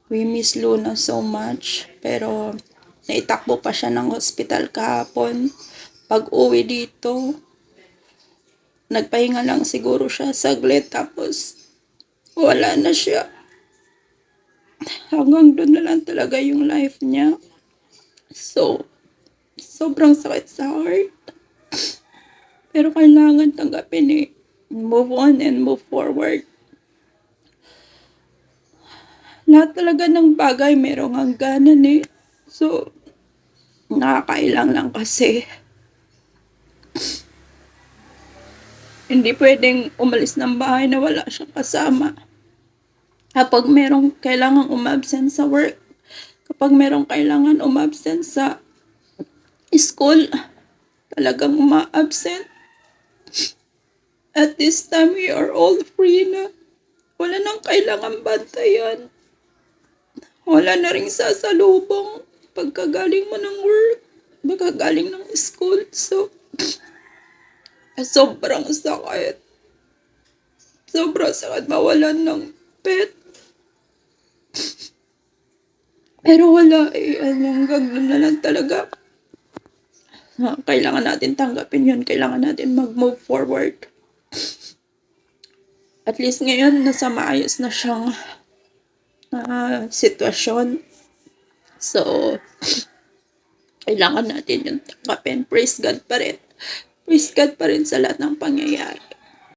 We miss Luna so much. Pero, naitakbo pa siya ng hospital kahapon. Pag-uwi dito, nagpahinga lang siguro siya saglit. Tapos, wala na siya. Hanggang doon na lang talaga yung life niya. So, sobrang sakit sa heart. Pero kailangan tanggapin eh. Move on and move forward. Lahat talaga ng bagay merong hangganan eh. So, nakakailang lang kasi. Hindi pwedeng umalis ng bahay na wala siyang kasama. Kapag merong kailangan umabsent sa work, kapag merong kailangan umabsent sa school, talagang uma-absent. At this time, we are all free na. Wala nang kailangan bantayan. Wala na rin sasalubong pagkagaling mo ng work, pagkagaling ng school. So, sobrang sakit. Sobrang sakit mawalan ng pet. Pero wala eh. Hanggang doon na lang talaga. Kailangan natin tanggapin yun. Kailangan natin mag-move forward. At least ngayon, nasa maayos na siyang sitwasyon. So, kailangan natin yung tanggapin. Praise God pa rin. Praise God pa rin sa lahat ng pangyayari.